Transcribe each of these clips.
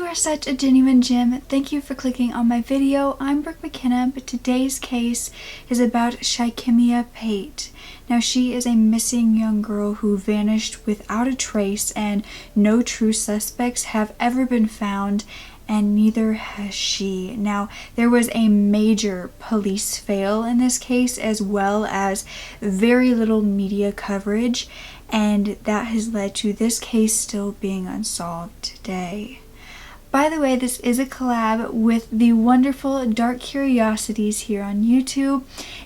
are such a genuine gem. Thank you for clicking on my video. I'm Brooke Makenna, but today's case is about Makenna Pate. Now, she is a missing young girl who vanished without a trace, and no true suspects have ever been found, and neither has she. Now, there was a major police fail in this case, as well as very little media coverage, and that has led to this case still being unsolved today. By the way, this is a collab with the wonderful Dark Curiosities here on YouTube.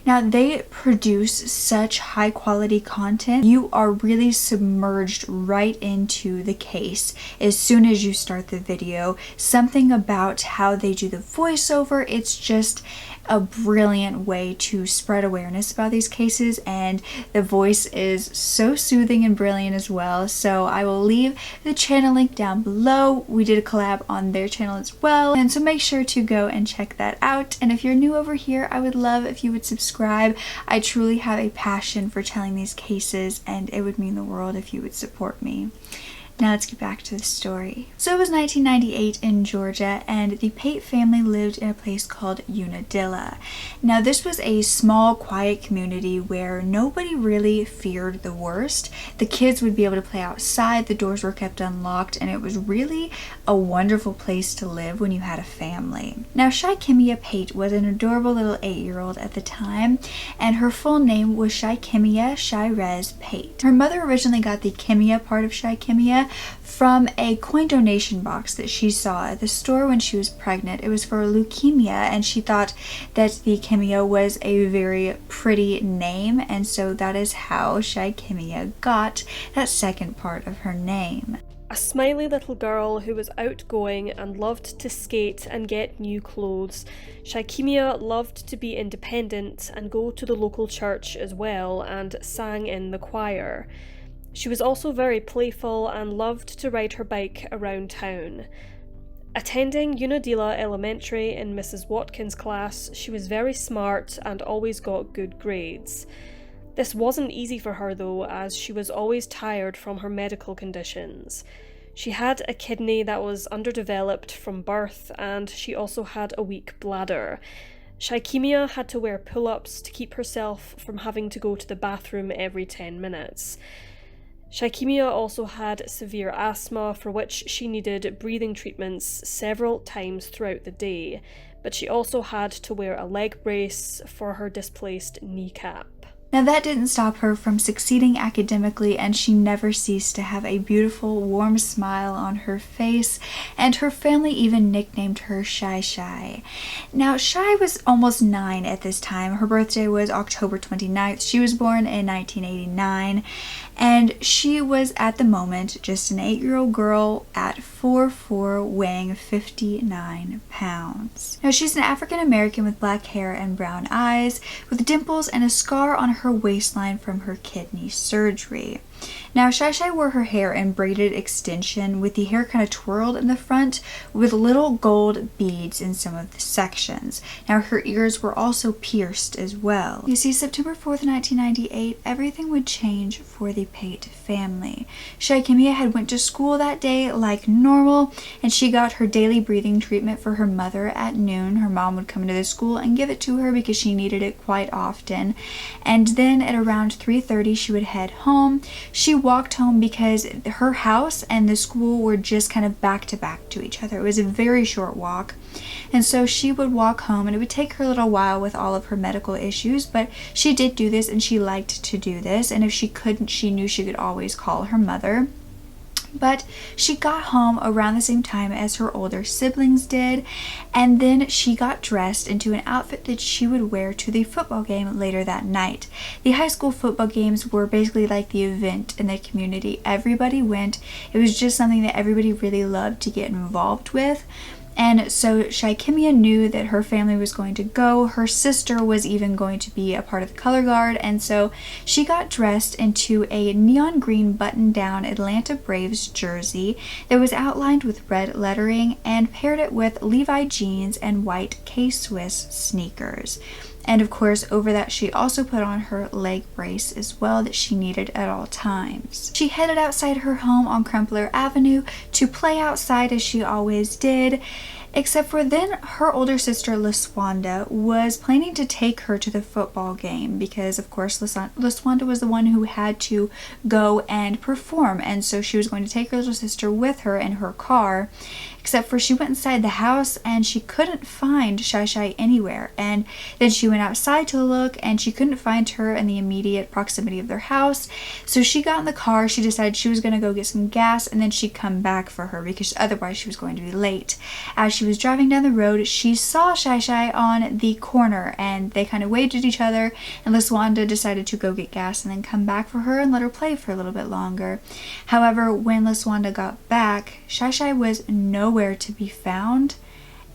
Now, they produce such high quality content. You are really submerged right into the case as soon as you start the video. Something about how they do the voiceover, it's just a brilliant way to spread awareness about these cases, and the voice is so soothing and brilliant as well. So I will leave the channel link down below. We did a collab on their channel as well, and so make sure to go and check that out. And if you're new over here, I would love if you would subscribe. I truly have a passion for telling these cases, and it would mean the world if you would support me. Now let's get back to the story. So it was 1998 in Georgia, and the Pate family lived in a place called Unadilla. Now, this was a small, quiet community where nobody really feared the worst. The kids would be able to play outside, the doors were kept unlocked, and it was really a wonderful place to live when you had a family. Now, Makenna Pate was an adorable little 8-year-old at the time, and her full name was Makenna Shirez Pate. Her mother originally got the Kimia part of Makenna from a coin donation box that she saw at the store when she was pregnant. It was for leukemia, and she thought that the Kimia was a very pretty name, and so that is how Makenna got that second part of her name. A smiley little girl who was outgoing and loved to skate and get new clothes, Makenna loved to be independent and go to the local church as well, and sang in the choir. She was also very playful and loved to ride her bike around town. Attending Unadilla Elementary in Mrs. Watkins' class, she was very smart and always got good grades. This wasn't easy for her though, as she was always tired from her medical conditions. She had a kidney that was underdeveloped from birth, and she also had a weak bladder. Makenna had to wear pull-ups to keep herself from having to go to the bathroom every 10 minutes. Makenna also had severe asthma, for which she needed breathing treatments several times throughout the day, but she also had to wear a leg brace for her displaced kneecap. Now, that didn't stop her from succeeding academically, and she never ceased to have a beautiful, warm smile on her face, and her family even nicknamed her Shy. Now, Shy was almost 9 at this time. Her birthday was October 29th. She was born in 1989, and she was at the moment just an 8-year-old girl at 4'4", weighing 59 pounds. Now, she's an African American with black hair and brown eyes, with dimples and a scar on her waistline from her kidney surgery. Now, Shy wore her hair in braided extension, with the hair kind of twirled in the front with little gold beads in some of the sections. Now, her ears were also pierced as well. You see, September 4th, 1998, everything would change for the Pate family. Makenna had went to school that day like normal, and she got her daily breathing treatment for her mother at noon. Her mom would come into the school and give it to her because she needed it quite often. And then at around 3:30, she would head home. She walked home because her house and the school were just kind of back to back to each other. It was a very short walk, and so she would walk home, and it would take her a little while with all of her medical issues, but she did do this, and she liked to do this, and if she couldn't, she knew she could always call her mother. But she got home around the same time as her older siblings did, and then she got dressed into an outfit that she would wear to the football game later that night. The high school football games were basically like the event in the community. Everybody went. It was just something that everybody really loved to get involved with. And so Makenna knew that her family was going to go. Her sister was even going to be a part of the color guard, and so she got dressed into a neon green button-down Atlanta Braves jersey that was outlined with red lettering, and paired it with Levi jeans and white K-Swiss sneakers. And of course, over that, she also put on her leg brace as well that she needed at all times. She headed outside her home on Crumpler Avenue to play outside as she always did, except for then her older sister LaSwanda was planning to take her to the football game because of course LaSwanda was the one who had to go and perform, and so she was going to take her little sister with her in her car. Except for she went inside the house and she couldn't find Shy Shy anywhere, and then she went outside to look and she couldn't find her in the immediate proximity of their house. So she got in the car, she decided she was going to go get some gas and then she'd come back for her because otherwise she was going to be late. As she was driving down the road, she saw Shy Shy on the corner and they kind of waved at each other, and LaSwanda decided to go get gas and then come back for her and let her play for a little bit longer. However, when LaSwanda got back, Shy Shy was nowhere to be found,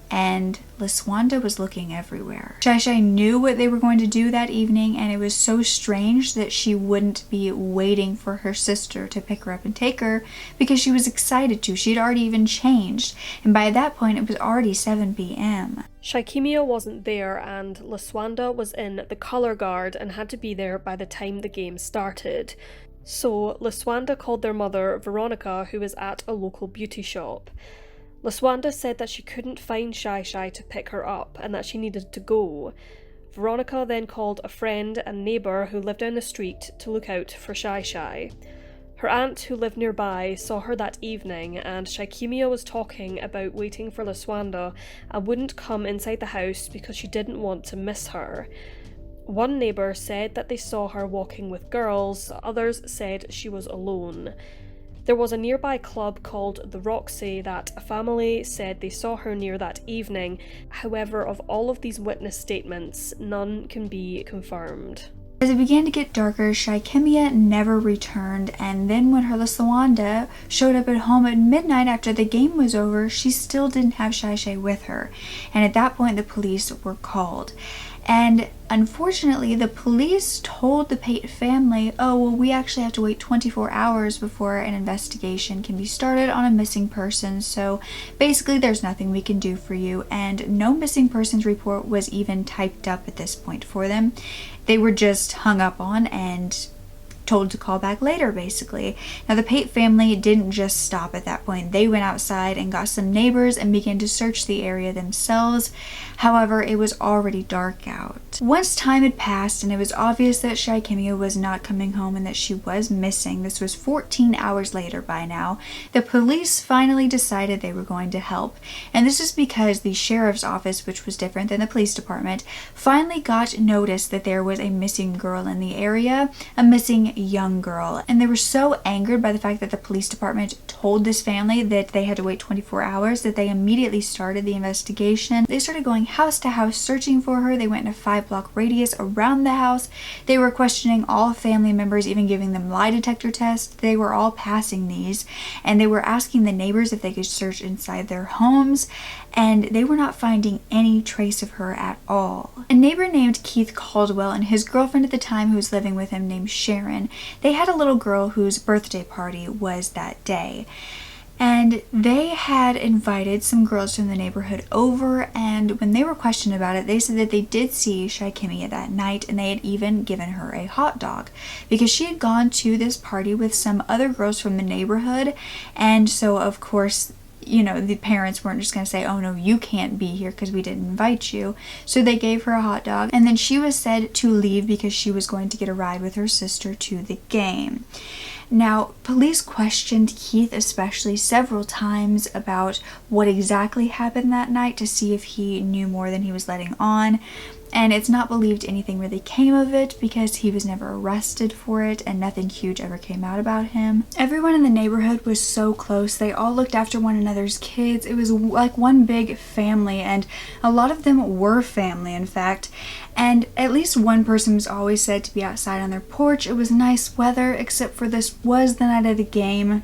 and LaSwanda was looking everywhere. Shy Shy knew what they were going to do that evening, and it was so strange that she wouldn't be waiting for her sister to pick her up and take her because she was excited to. She'd already even changed, and by that point it was already 7 p.m. Shaikimia wasn't there, and LaSwanda was in the colour guard and had to be there by the time the game started. So LaSwanda called their mother, Veronica, who was at a local beauty shop. LaSwanda said that she couldn't find Shy Shy to pick her up and that she needed to go. Veronica then called a friend and neighbour who lived down the street to look out for Shy Shy. Her aunt, who lived nearby, saw her that evening, and Shaikimia was talking about waiting for LaSwanda and wouldn't come inside the house because she didn't want to miss her. One neighbour said that they saw her walking with girls, others said she was alone. There was a nearby club called the Roxy that a family said they saw her near that evening. However, of all of these witness statements, none can be confirmed. As it began to get darker, Shaikimia never returned, and then when her LaSwanda showed up at home at midnight after the game was over, she still didn't have Shy Shy with her, and at that point the police were called. And unfortunately, the police told the Pate family, oh, well, we actually have to wait 24 hours before an investigation can be started on a missing person, so basically there's nothing we can do for you. And no missing persons report was even typed up at this point for them. They were just hung up on and told to call back later, basically. Now, the Pate family didn't just stop at that point. They went outside and got some neighbors and began to search the area themselves. However, it was already dark out. Once time had passed and it was obvious that Shaikimia was not coming home and that she was missing, this was 14 hours later by now, the police finally decided they were going to help. And this is because the sheriff's office, which was different than the police department, finally got notice that there was a missing girl in the area, a missing young girl. And they were so angered by the fact that the police department told this family that they had to wait 24 hours that they immediately started the investigation. They started going house to house searching for her. They went in a 5-block radius around the house. They were questioning all family members, even giving them lie detector tests. They were all passing these, and they were asking the neighbors if they could search inside their homes, and they were not finding any trace of her at all. A neighbor named Keith Caldwell and his girlfriend at the time who was living with him named Sharon, they had a little girl whose birthday party was that day. And they had invited some girls from the neighborhood over, and when they were questioned about it, they said that they did see Shaikimia that night, and they had even given her a hot dog because she had gone to this party with some other girls from the neighborhood. And so of course, you know, the parents weren't just going to say, oh no, you can't be here because we didn't invite you. So they gave her a hot dog, and then she was said to leave because she was going to get a ride with her sister to the game. Now, police questioned Keith especially several times about what exactly happened that night to see if he knew more than he was letting on. And it's not believed anything really came of it because he was never arrested for it and nothing huge ever came out about him. Everyone in the neighborhood was so close. They all looked after one another's kids. It was like one big family, and a lot of them were family, in fact. And at least one person was always said to be outside on their porch. It was nice weather, except for this was the night of the game,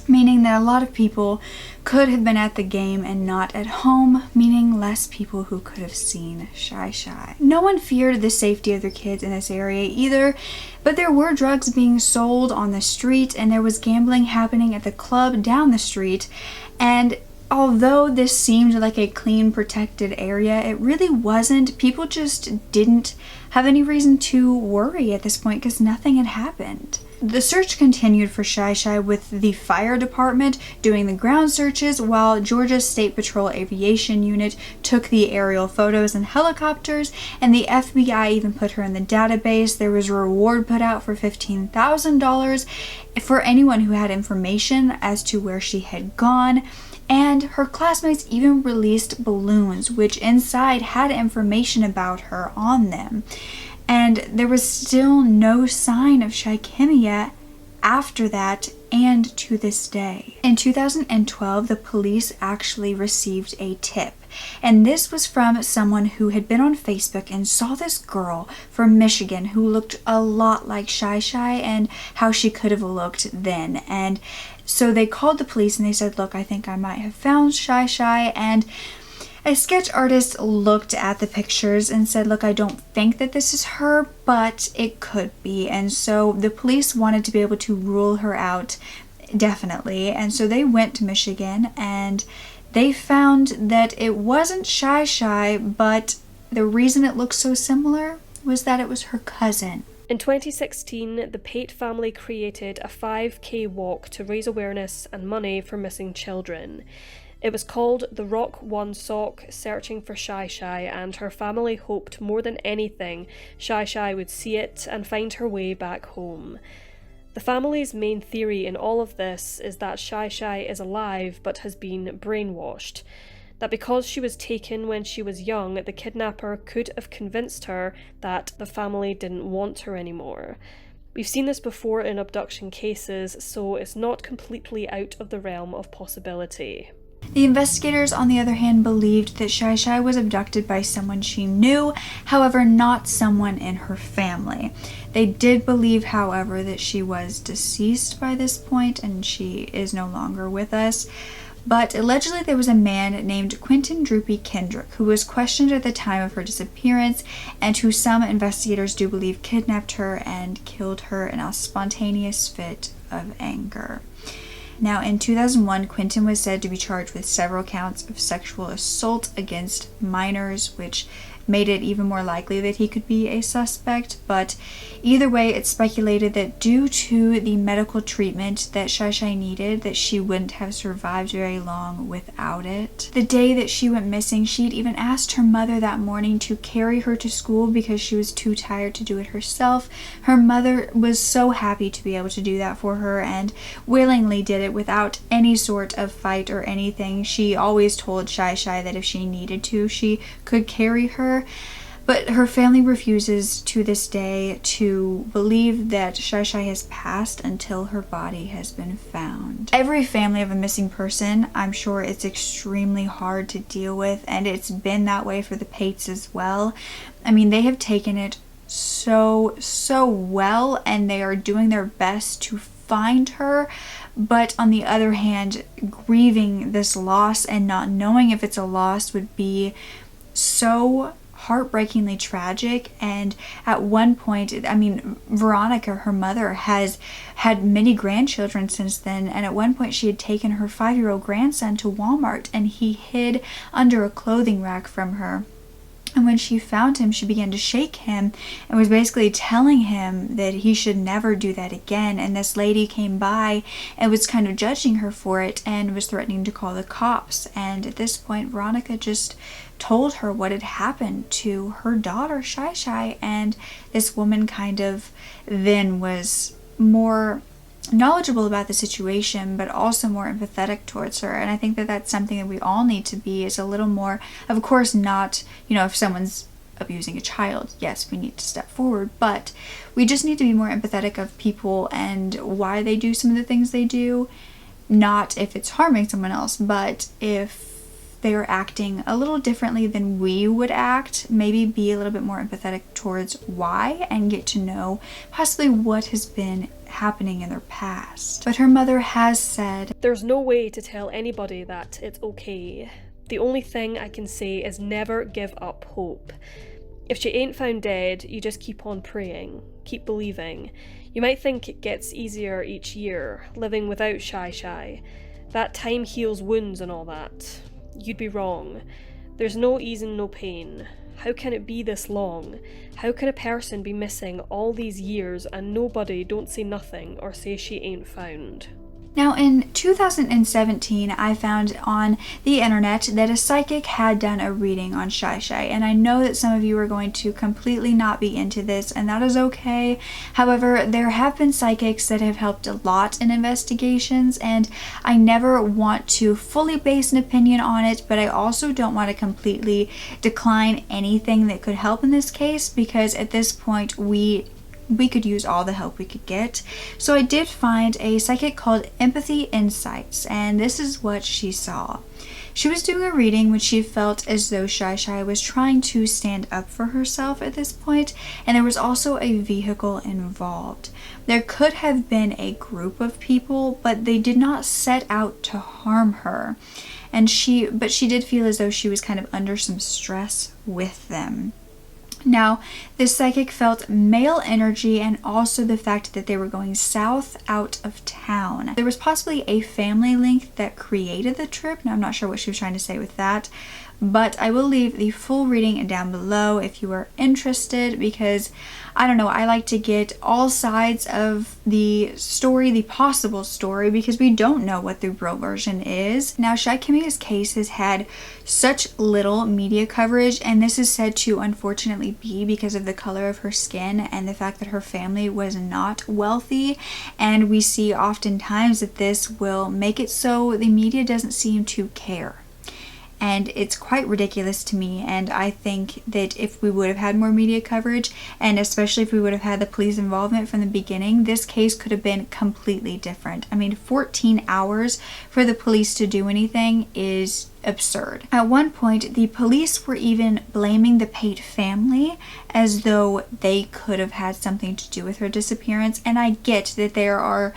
meaning that a lot of people could have been at the game and not at home, meaning less people who could have seen Shy Shy. No one feared the safety of their kids in this area either, but there were drugs being sold on the street and there was gambling happening at the club down the street, and although this seemed like a clean, protected area, it really wasn't. People just didn't have any reason to worry at this point because nothing had happened. The search continued for Shy Shy, with the fire department doing the ground searches while Georgia's State Patrol Aviation Unit took the aerial photos and helicopters, and the FBI even put her in the database. There was a reward put out for $15,000 for anyone who had information as to where she had gone. And her classmates even released balloons, which inside had information about her on them. And there was still no sign of Shikimia after that and to this day. In 2012, the police actually received a tip. And this was from someone who had been on Facebook and saw this girl from Michigan who looked a lot like Shy Shy and how she could have looked then. And so they called the police and they said, look, I think I might have found Shy Shy. And a sketch artist looked at the pictures and said, look, I don't think that this is her, but it could be. And so the police wanted to be able to rule her out, definitely. And so they went to Michigan and they found that it wasn't Shy Shy, but the reason it looked so similar was that it was her cousin. In 2016, the Pate family created a 5K walk to raise awareness and money for missing children. It was called the Rock One Sock Searching for Shy Shy, and her family hoped more than anything Shy Shy would see it and find her way back home. The family's main theory in all of this is that Shy Shy is alive but has been brainwashed. That because she was taken when she was young, the kidnapper could have convinced her that the family didn't want her anymore. We've seen this before in abduction cases, so it's not completely out of the realm of possibility. The investigators, on the other hand, believed that Shy Shy was abducted by someone she knew, however, not someone in her family. They did believe, however, that she was deceased by this point and she is no longer with us. But allegedly there was a man named Quentin Droopy Kendrick who was questioned at the time of her disappearance and who some investigators do believe kidnapped her and killed her in a spontaneous fit of anger. Now, in 2001, Quentin was said to be charged with several counts of sexual assault against minors, which made it even more likely that he could be a suspect. But either way, it's speculated that due to the medical treatment that Shy Shy needed, that she wouldn't have survived very long without it. The day that she went missing, she'd even asked her mother that morning to carry her to school because she was too tired to do it herself. Her mother was so happy to be able to do that for her and willingly did it without any sort of fight or anything. She always told Shy Shy that if she needed to, she could carry her. But her family refuses to this day to believe that Shy Shy has passed until her body has been found. Every family of a missing person, I'm sure it's extremely hard to deal with, and it's been that way for the Pates as well. I mean, they have taken it so well, and they are doing their best to find her. But on the other hand, grieving this loss and not knowing if it's a loss would be so heartbreakingly tragic. And at one point, I mean, Veronica, her mother, has had many grandchildren since then, and at one point she had taken her 5-year-old grandson to Walmart and he hid under a clothing rack from her. And when she found him, she began to shake him and was basically telling him that he should never do that again. And this lady came by and was kind of judging her for it and was threatening to call the cops. And at this point, Veronica just told her what had happened to her daughter, Shy Shy. And this woman kind of then was more knowledgeable about the situation, but also more empathetic towards her. And I think that that's something that we all need to be, is a little more, of course, not, you know, if someone's abusing a child, yes, we need to step forward, but we just need to be more empathetic of people and why they do some of the things they do, not if it's harming someone else, but if they are acting a little differently than we would act, maybe be a little bit more empathetic towards why and get to know possibly what has been happening in their past. But her mother has said, "There's no way to tell anybody that it's okay. The only thing I can say is never give up hope. If she ain't found dead, you just keep on praying, keep believing. You might think it gets easier each year, living without Shy Shy, That time heals wounds and all that. You'd be wrong. There's no easing, no pain. How can it be this long? How can a person be missing all these years and nobody don't say nothing or say she ain't found? Now, in 2017, I found on the internet that a psychic had done a reading on Shy Shy, and I know that some of you are going to completely not be into this, and that is okay. However, there have been psychics that have helped a lot in investigations, and I never want to fully base an opinion on it, but I also don't want to completely decline anything that could help in this case, because at this point we could use all the help we could get. So I did find a psychic called Empathy Insights, and this is what she saw. She was doing a reading when she felt as though Shy Shy was trying to stand up for herself at this point, and there was also a vehicle involved. There could have been a group of people, but they did not set out to harm her. But she did feel as though she was kind of under some stress with them. Now, this psychic felt male energy and also the fact that they were going south out of town. There was possibly a family link that created the trip. Now, I'm not sure what she was trying to say with that, but I will leave the full reading down below if you are interested, because I don't know, I like to get all sides of the story, the possible story, because we don't know what the real version is. Now, Shikemia's case has had such little media coverage, and this is said to unfortunately be because of the color of her skin and the fact that her family was not wealthy, and we see oftentimes that this will make it so the media doesn't seem to care. And it's quite ridiculous to me, and I think that if we would have had more media coverage, and especially if we would have had the police involvement from the beginning, this case could have been completely different. I mean, 14 hours for the police to do anything is absurd. At one point, the police were even blaming the Pate family as though they could have had something to do with her disappearance, and I get that there are,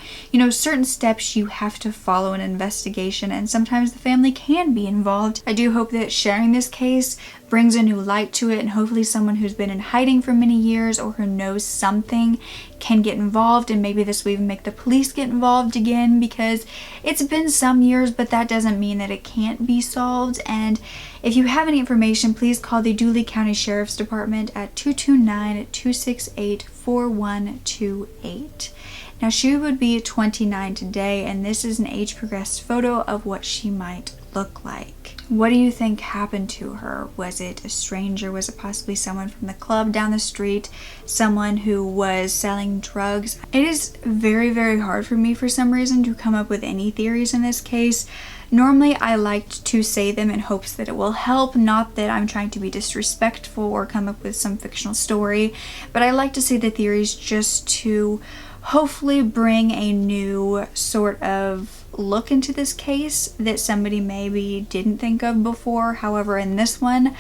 certain steps you have to follow in an investigation, and sometimes the family can be involved. I do hope that sharing this case brings a new light to it, and hopefully someone who's been in hiding for many years or who knows something can get involved, and maybe this will even make the police get involved again, because it's been some years, but that doesn't mean that it can't be solved. And if you have any information, please call the Dooley County Sheriff's Department at 229-268-4128. Now, she would be 29 today, and this is an age progressed photo of what she might look like. What do you think happened to her? Was it a stranger? Was it possibly someone from the club down the street? Someone who was selling drugs? It is very, very hard for me for some reason to come up with any theories in this case. Normally, I like to say them in hopes that it will help, not that I'm trying to be disrespectful or come up with some fictional story, but I like to say the theories just to hopefully bring a new sort of look into this case that somebody maybe didn't think of before. However, in this one,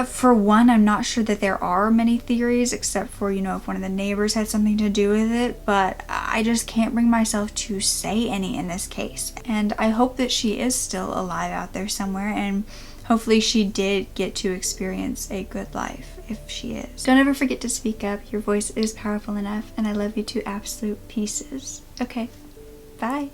for one, I'm not sure that there are many theories, except for, if one of the neighbors had something to do with it, but I just can't bring myself to say any in this case. And I hope that she is still alive out there somewhere, and hopefully she did get to experience a good life if she is. Don't ever forget to speak up. Your voice is powerful enough, and I love you to absolute pieces. Okay, bye.